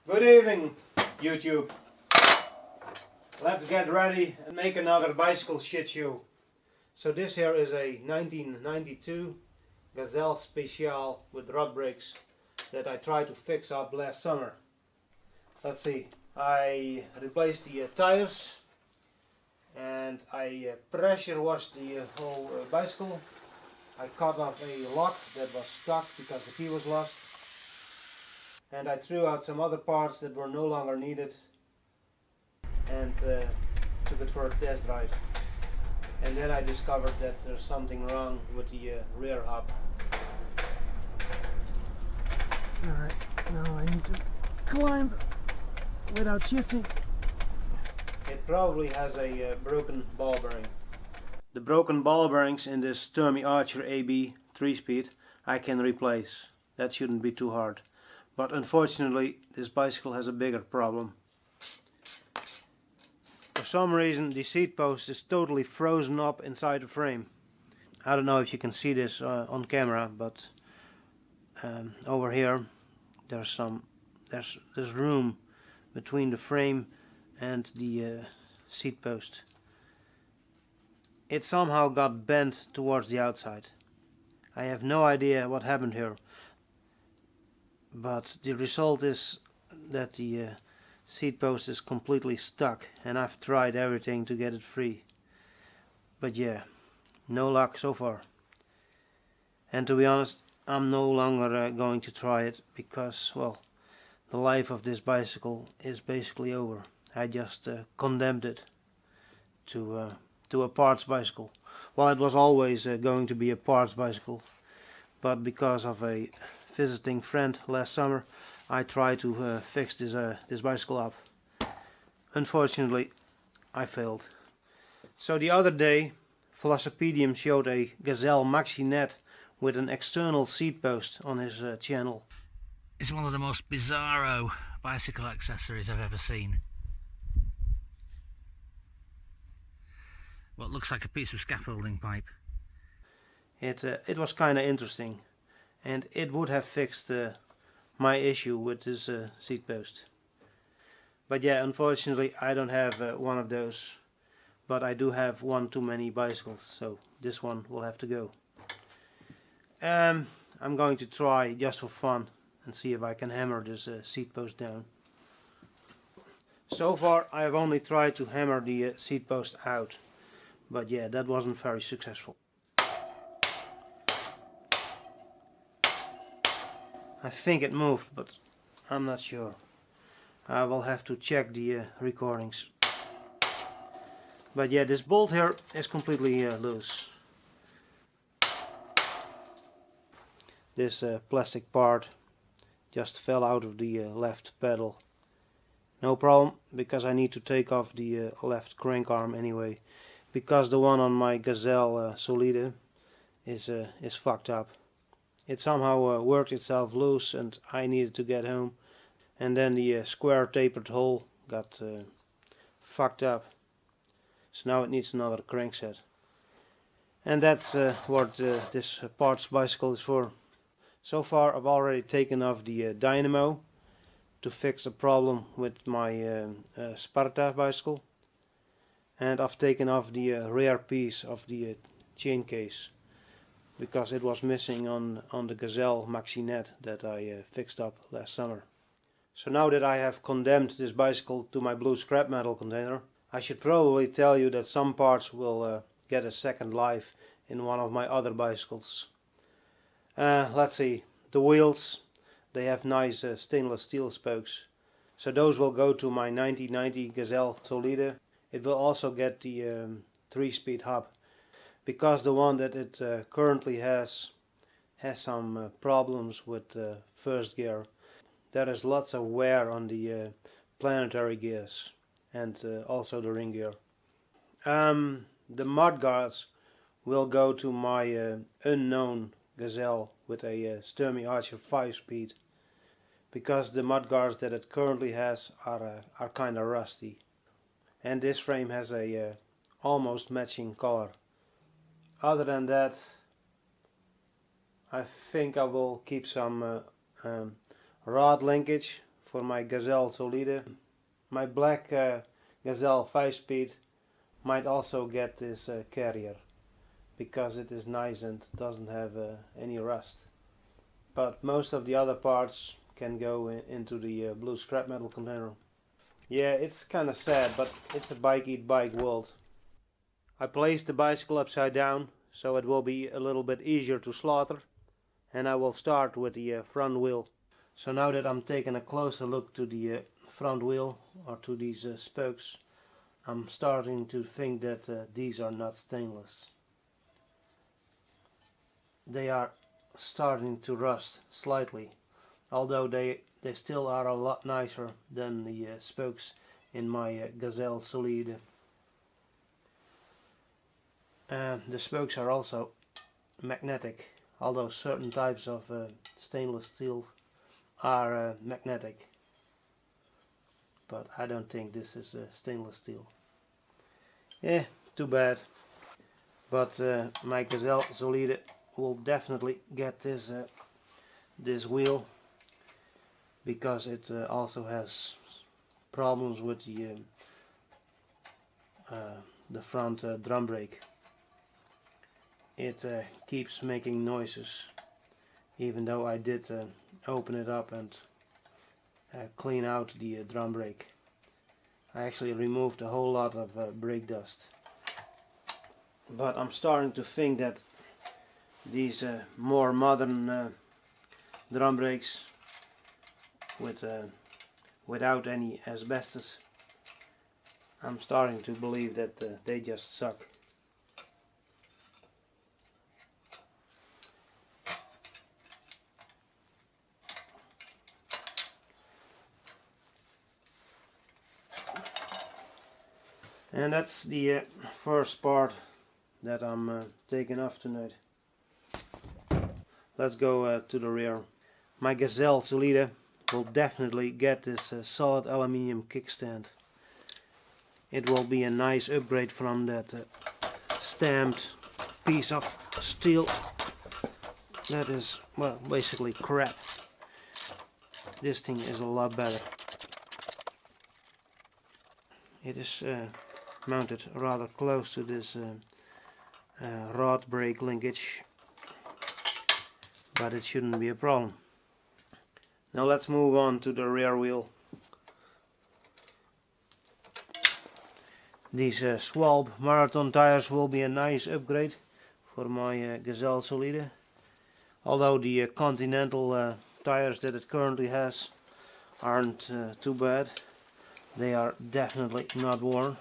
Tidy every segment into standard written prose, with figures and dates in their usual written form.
Good evening, YouTube. Let's get ready and make another bicycle shit show. So this here is a 1992 Gazelle Special with rod brakes that I tried to fix up last summer. Let's see, I replaced the tires and I pressure washed the whole bicycle. I cut off a lock that was stuck because the key was lost. And I threw out some other parts that were no longer needed and took it for a test drive. And then I discovered that there's something wrong with the rear hub. Alright, now I need to climb without shifting. It probably has a broken ball bearing. The broken ball bearings in this Sturmey Archer AB 3-speed I can replace. That shouldn't be too hard. But unfortunately, this bicycle has a bigger problem. For some reason, the seat post is totally frozen up inside the frame. I don't know if you can see this on camera, but over here, there's room between the frame and the seat post. It somehow got bent towards the outside. I have no idea what happened here. But the result is that the seat post is completely stuck, and I've tried everything to get it free. But yeah, no luck so far. And to be honest, I'm no longer going to try it because, well, the life of this bicycle is basically over. I just condemned it to a parts bicycle. Well, it was always going to be a parts bicycle, but because of a visiting friend last summer, I tried to fix this bicycle up. Unfortunately, I failed. So the other day, Velocipedium showed a Gazelle MaxiNet with an external seat post on his channel. It's one of the most bizarro bicycle accessories I've ever seen. What looks like a piece of scaffolding pipe. It was kind of interesting, and it would have fixed my issue with this seat post. But yeah, unfortunately I don't have one of those, but I do have one too many bicycles, so this one will have to go. I'm going to try just for fun and see if I can hammer this seat post down. So far I have only tried to hammer the seat post out, but yeah, that wasn't very successful. I think it moved, but I'm not sure. I will have to check the recordings. But yeah, this bolt here is completely loose. This plastic part just fell out of the left pedal. No problem, because I need to take off the left crank arm anyway, because the one on my Gazelle Solide is fucked up. It somehow worked itself loose and I needed to get home, and then the square tapered hole got fucked up, so now it needs another crankset. And that's what this parts bicycle is for. So far I've already taken off the dynamo to fix a problem with my Sparta bicycle, and I've taken off the rear piece of the chain case, because it was missing on the Gazelle MaxiNet that I fixed up last summer. So now that I have condemned this bicycle to my blue scrap metal container, I should probably tell you that some parts will get a second life in one of my other bicycles. Let's see, the wheels, they have nice stainless steel spokes, so those will go to my 1990 Gazelle Solide. It will also get the 3-speed hub, because the one that it currently has some problems with first gear. There is lots of wear on the planetary gears and also the ring gear. The mudguards will go to my unknown Gazelle with a Sturmey Archer 5-speed, because the mudguards that it currently has are kind of rusty, and this frame has a almost matching color. Other than that, I think I will keep some rod linkage for my Gazelle Solide. My black Gazelle 5-speed might also get this carrier, because it is nice and doesn't have any rust. But most of the other parts can go into the blue scrap metal container. Yeah, it's kinda sad, but it's a bike eat bike world. I placed the bicycle upside down, so it will be a little bit easier to slaughter, and I will start with the front wheel. So now that I'm taking a closer look to the front wheel, or to these spokes, I'm starting to think that these are not stainless. They are starting to rust slightly, although they still are a lot nicer than the spokes in my Gazelle Solide. The spokes are also magnetic, although certain types of stainless steel are magnetic, but I don't think this is stainless steel. Yeah, too bad. But my Gazelle Solide will definitely get this wheel, because it also has problems with the front drum brake. It keeps making noises, even though I did open it up and clean out the drum brake. I actually removed a whole lot of brake dust. But I'm starting to think that these more modern drum brakes without any asbestos, I'm starting to believe that they just suck. And that's the first part that I'm taking off tonight. Let's go to the rear. My Gazelle Solide will definitely get this solid aluminium kickstand. It will be a nice upgrade from that stamped piece of steel that is, well, basically crap. This thing is a lot better. It is mounted rather close to this rod brake linkage, but it shouldn't be a problem. Now let's move on to the rear wheel. These Schwalbe Marathon tires will be a nice upgrade for my Gazelle Solide. Although the Continental tires that it currently has aren't too bad. They are definitely not worn.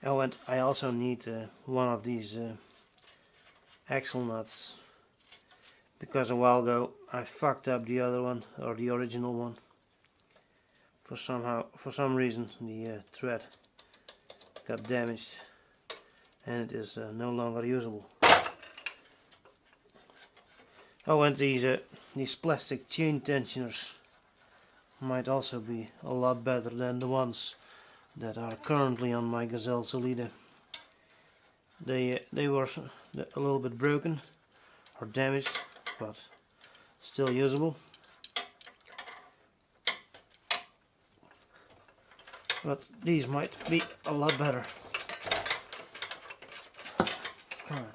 Oh, and I also need one of these axle nuts, because a while ago I fucked up the other one, or the original one. For some reason the thread got damaged and it is no longer usable. Oh, and these plastic chain tensioners might also be a lot better than the ones that are currently on my Gazelle Solide. They were a little bit broken or damaged, but still usable. But these might be a lot better. Come on.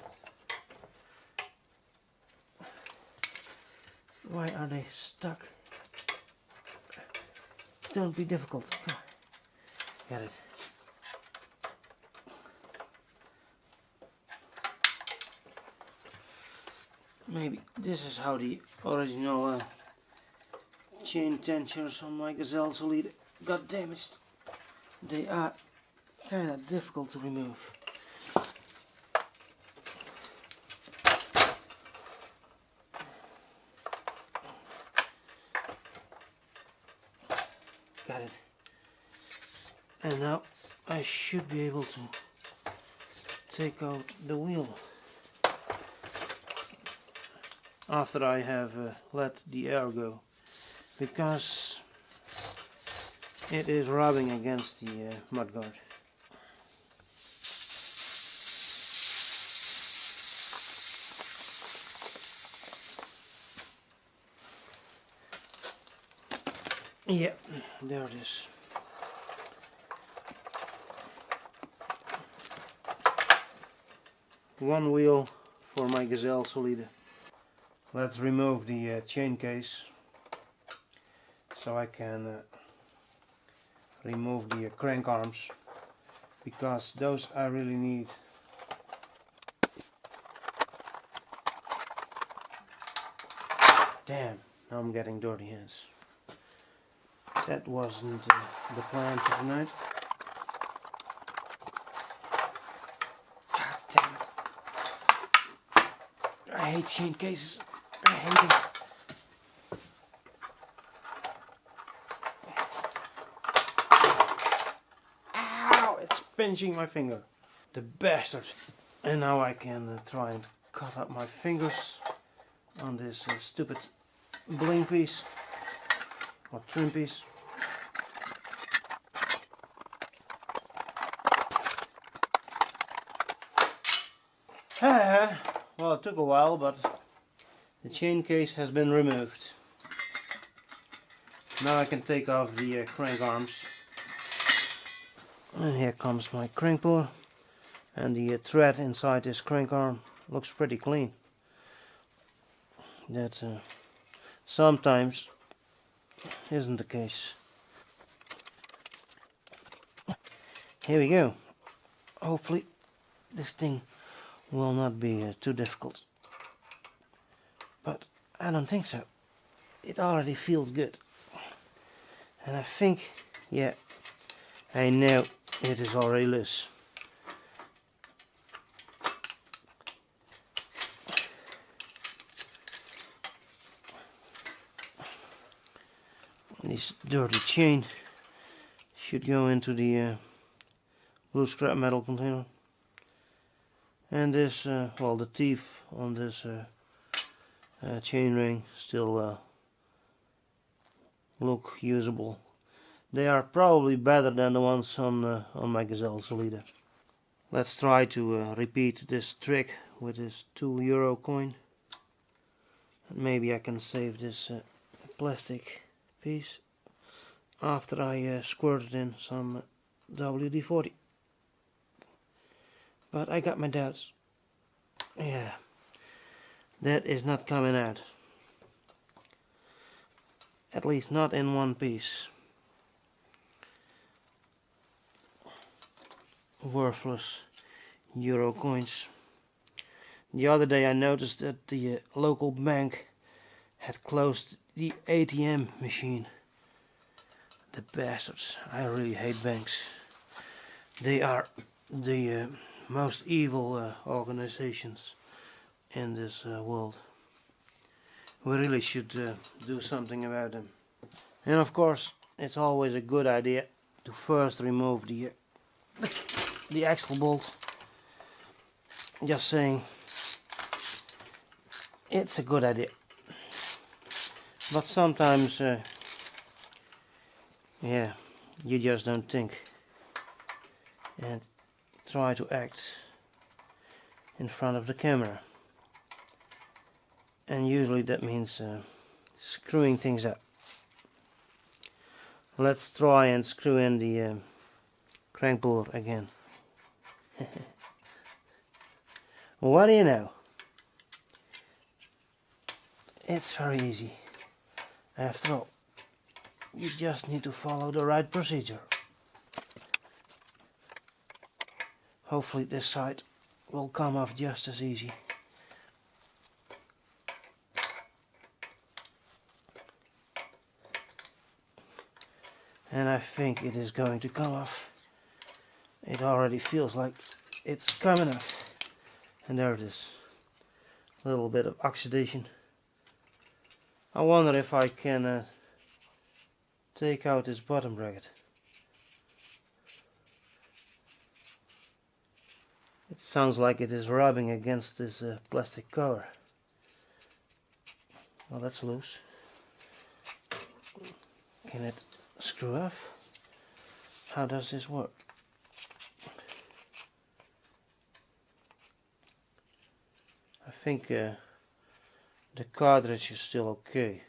Why are they stuck? Don't be difficult. Come on. Got it. Maybe this is how the original chain tensioners on my Gazelle Solide got damaged. They are kind of difficult to remove. Got it. And now I should be able to take out the wheel after I have let the air go, because it is rubbing against the mudguard. Yeah, there it is. One wheel for my Gazelle Solide. Let's remove the chain case so I can remove the crank arms, because those I really need. Damn, now I'm getting dirty hands. That wasn't the plan for tonight. God damn it. I hate chain cases. I hate them. Ow! It's pinching my finger. The bastard. And now I can try and cut up my fingers on this stupid bling piece or trim piece. Well, it took a while, but the chain case has been removed. Now I can take off the crank arms. And here comes my crank puller. And the thread inside this crank arm looks pretty clean. That sometimes isn't the case. Here we go. Hopefully this thing will not be too difficult. But I don't think so. It already feels good. And I think, yeah, I know it is already loose. This dirty chain should go into the blue scrap metal container. And this, well, the teeth on this chain ring still look usable. They are probably better than the ones on my Gazelle Solide. Let's try to repeat this trick with this €2 coin. Maybe I can save this plastic piece after I squirted in some WD-40. But I got my doubts. Yeah, that is not coming out. At least not in one piece. Worthless euro coins. The other day I noticed that the local bank had closed the ATM machine. The bastards. I really hate banks. They are the most evil organizations in this world. We really should do something about them. And of course, it's always a good idea to first remove the axle bolt. Just saying, it's a good idea. But sometimes, yeah, you just don't think and try to act in front of the camera. And usually that means screwing things up. Let's try and screw in the crank puller again. What do you know? It's very easy. After all, you just need to follow the right procedure. Hopefully this side will come off just as easy. And I think it is going to come off. It already feels like it's coming off. And there it is. A little bit of oxidation. I wonder if I can take out this bottom bracket. It sounds like it is rubbing against this plastic cover. Well, that's loose. Can it screw off? How does this work? I think the cartridge is still okay.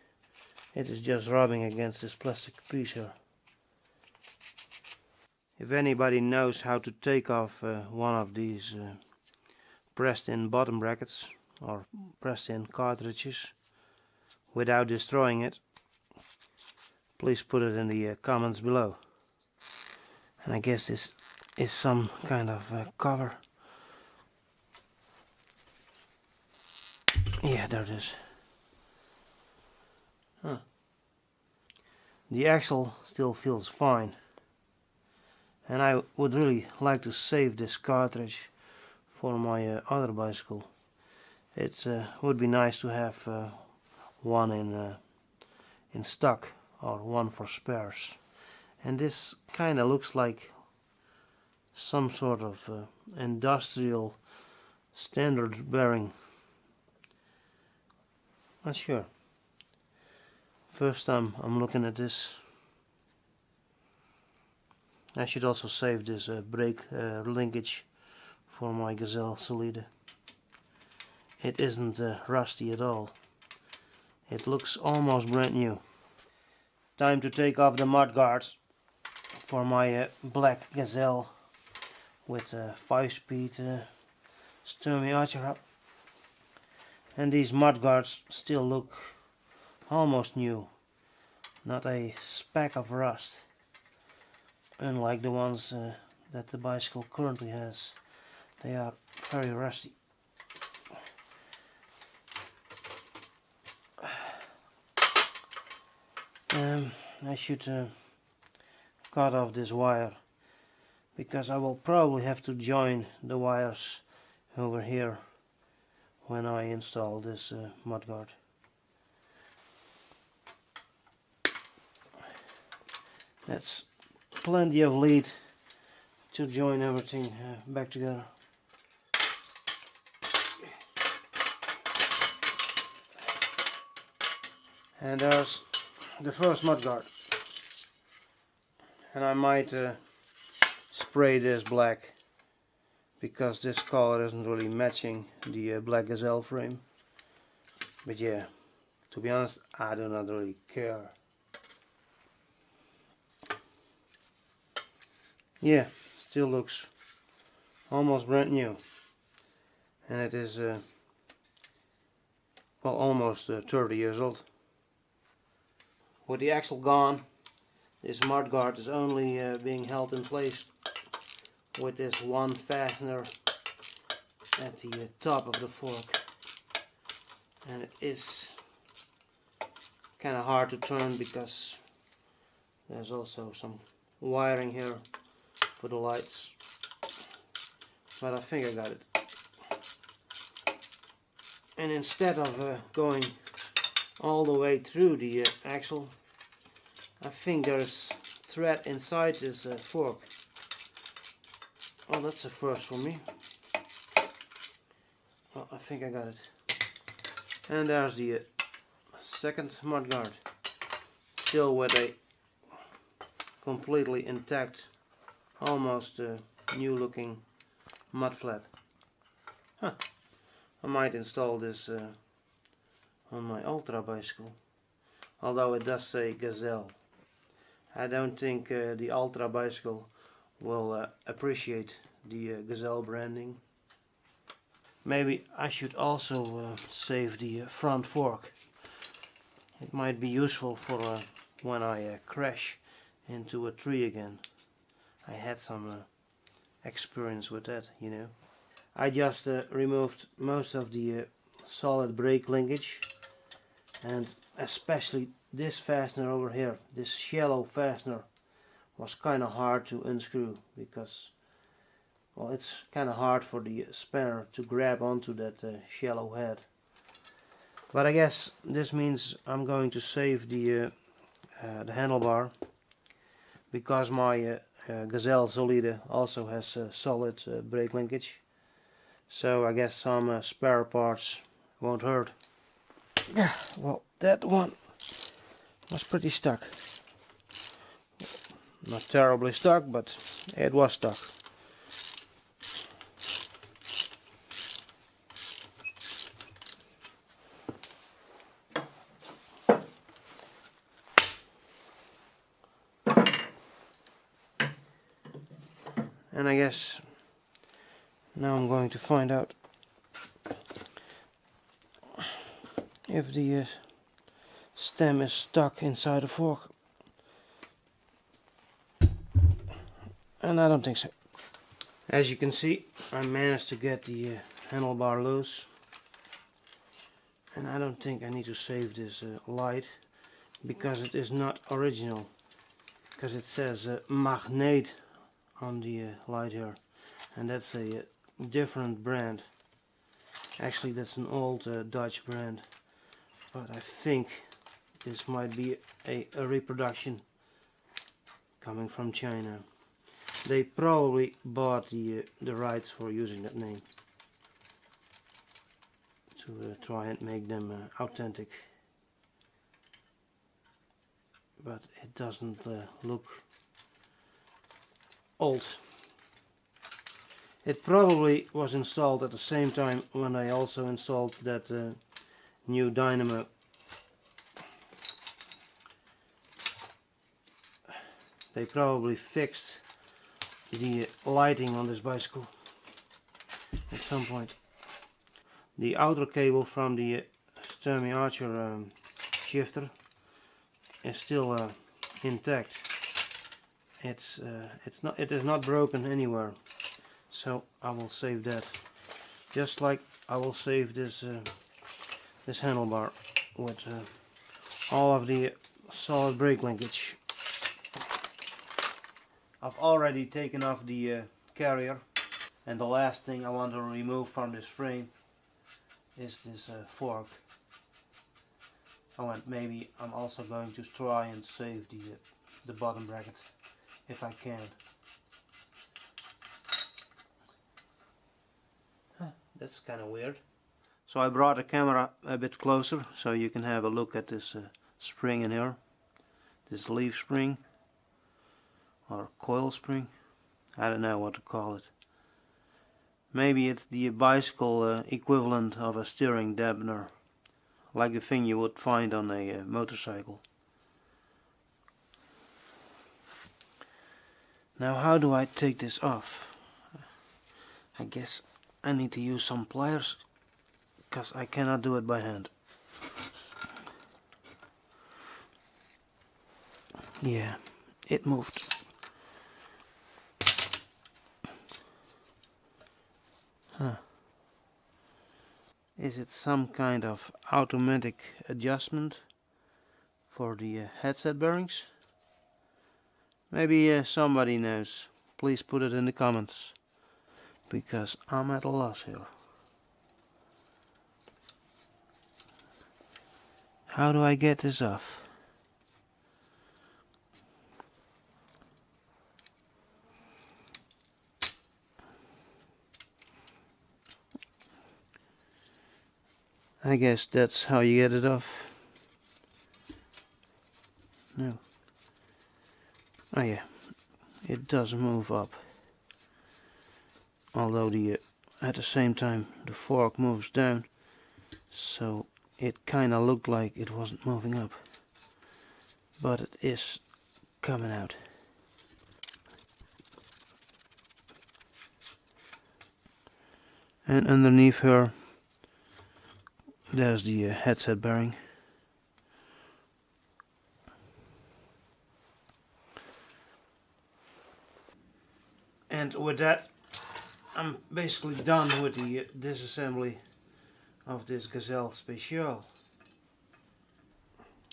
It is just rubbing against this plastic piece here. If anybody knows how to take off one of these pressed in bottom brackets or pressed in cartridges without destroying it, please put it in the comments below. And I guess this is some kind of cover. Yeah, there it is. Huh. The axle still feels fine, and I would really like to save this cartridge for my other bicycle. It would be nice to have one in stock, or one for spares. And this kinda looks like some sort of industrial standard bearing. Not sure. First time I'm looking at this. I should also save this brake linkage for my Gazelle Solide. It isn't rusty at all. It looks almost brand new. Time to take off the mud guards for my black Gazelle with 5-speed Sturmey Archer hub. And these mud guards still look almost new, not a speck of rust, unlike the ones that the bicycle currently has. They are very rusty. I should cut off this wire, because I will probably have to join the wires over here when I install this mudguard. That's plenty of lead to join everything back together. And there's the first mudguard. And I might spray this black, because this color isn't really matching the black Gazelle frame. But yeah, to be honest, I do not really care. Yeah, still looks almost brand new, and it is well, almost 30 years old. With the axle gone, this mudguard is only being held in place with this one fastener at the top of the fork, and it is kind of hard to turn because there's also some wiring here for the lights, but I think I got it. And instead of going all the way through the axle, I think there's thread inside this fork. Oh, that's a first for me. Oh, I think I got it. And there's the second mudguard, still with a completely intact, almost new looking mud flap. Huh. I might install this on my Ultra bicycle, although it does say Gazelle. I don't think the Ultra bicycle will appreciate the Gazelle branding. Maybe I should also save the front fork. It might be useful for when I crash into a tree again. I had some experience with that, you know. I just removed most of the solid brake linkage, and especially this fastener over here, this shallow fastener, was kind of hard to unscrew, because, well, it's kind of hard for the spanner to grab onto that shallow head. But I guess this means I'm going to save the handlebar, because my Gazelle Solide also has solid brake linkage. So I guess some spare parts won't hurt. Yeah, well, that one was pretty stuck. Not terribly stuck, but it was stuck. And I guess now I'm going to find out if the stem is stuck inside the fork. And I don't think so. As you can see, I managed to get the handlebar loose. And I don't think I need to save this light, because it is not original. Because it says Magneet on the light here. And that's a different brand. Actually, that's an old Dutch brand. But I think this might be a reproduction coming from China. They probably bought the rights for using that name to try and make them authentic. But it doesn't look old. It probably was installed at the same time when I also installed that new dynamo. They probably fixed the lighting on this bicycle at some point. The outer cable from the Sturmey Archer shifter is still intact. It is not broken anywhere, so I will save that. Just like I will save this this handlebar with all of the solid brake linkage. I've already taken off the carrier, and the last thing I want to remove from this frame is this fork. Oh, and maybe I'm also going to try and save the bottom bracket if I can. That's kind of weird. So I brought the camera a bit closer so you can have a look at this spring in here. This leaf spring or coil spring. I don't know what to call it. Maybe it's the bicycle equivalent of a steering dampener, like the thing you would find on a motorcycle. Now how do I take this off? I guess I need to use some pliers, because I cannot do it by hand. Yeah, it moved. Huh. Is it some kind of automatic adjustment for the headset bearings? Maybe somebody knows. Please put it in the comments, because I'm at a loss here. How do I get this off? I guess that's how you get it off. No. Oh yeah, it does move up. Although at the same time the fork moves down, so it kinda looked like it wasn't moving up. But it is coming out. And underneath her there's the headset bearing. And with that, I'm basically done with the disassembly of this Gazelle Special.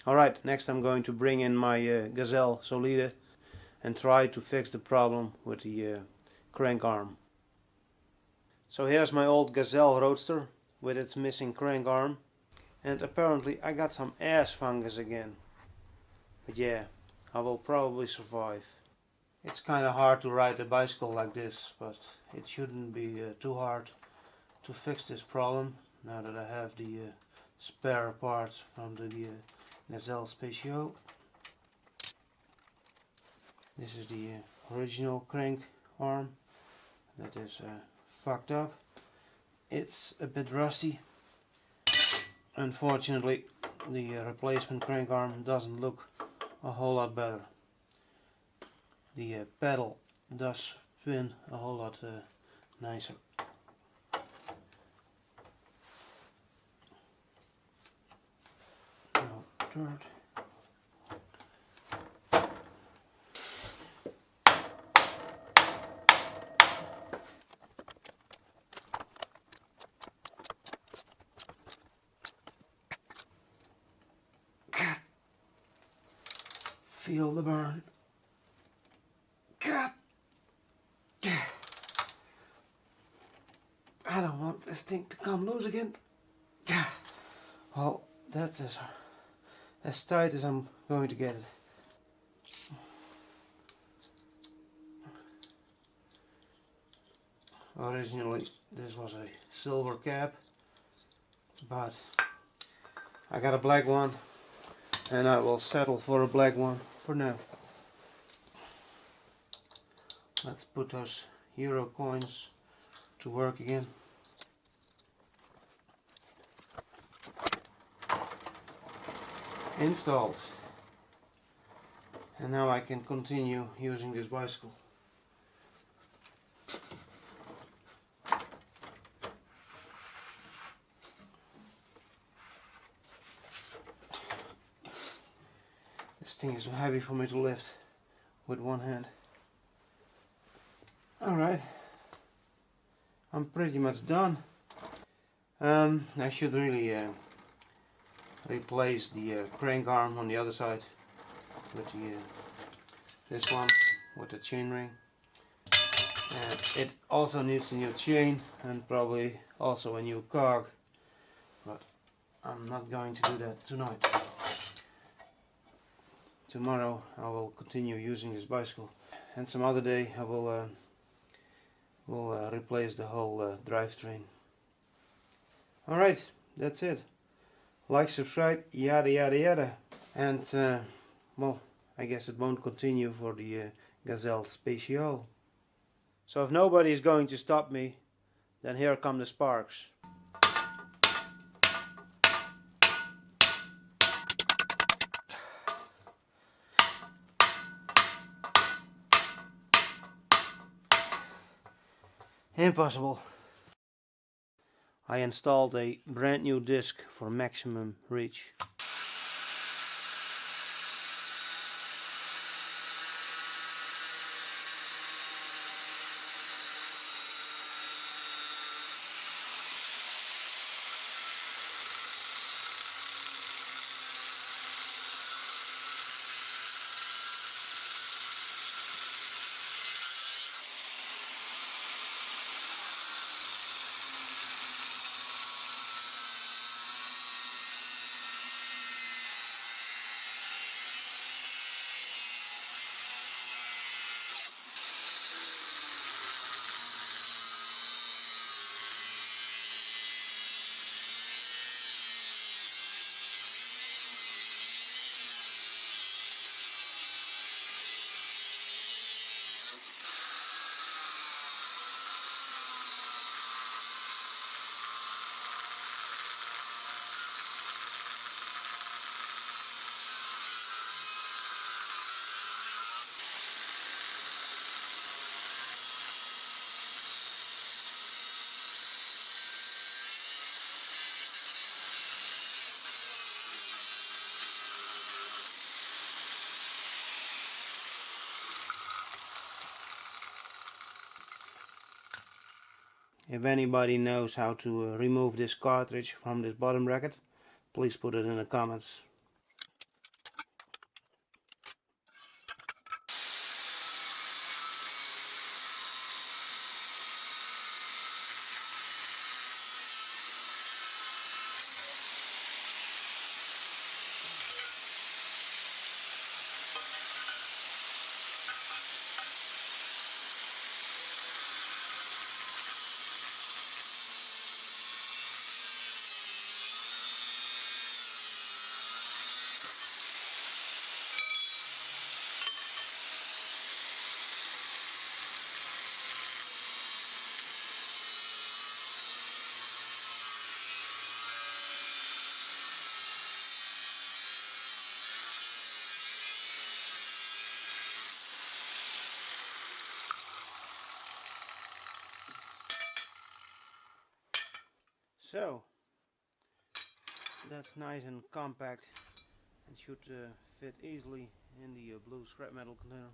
Alright, next I'm going to bring in my Gazelle Solide and try to fix the problem with the crank arm. So here's my old Gazelle Roadster with its missing crank arm, and apparently I got some ass fungus again. But yeah, I will probably survive. It's kind of hard to ride a bicycle like this, but it shouldn't be too hard to fix this problem now that I have the spare parts from the Gazelle Special. This is the original crank arm that is fucked up. It's a bit rusty. Unfortunately, the replacement crank arm doesn't look a whole lot better. The pedal does spin a whole lot nicer. No dirt. Feel the burn. God. I don't want this thing to come loose again. Well, that's as tight as I'm going to get it. Originally this was a silver cap, but I got a black one and I will settle for a black one for now. Let's put those euro coins to work again. Installed. And now I can continue using this bicycle. This thing is heavy for me to lift with one hand. Alright, I'm pretty much done. I should really replace the crank arm on the other side with this one with the chain ring. It also needs a new chain and probably also a new cog, but I'm not going to do that tonight. Tomorrow I will continue using this bicycle, and some other day I will replace the whole drivetrain. Alright, that's it. Like, subscribe, yada yada yada. And well, I guess it won't continue for the Gazelle Special. So if nobody is going to stop me, then here come the sparks. Impossible. I installed a brand new disc for maximum reach. If anybody knows how to remove this cartridge from this bottom bracket, please put it in the comments. So that's nice and compact and should fit easily in the blue scrap metal container.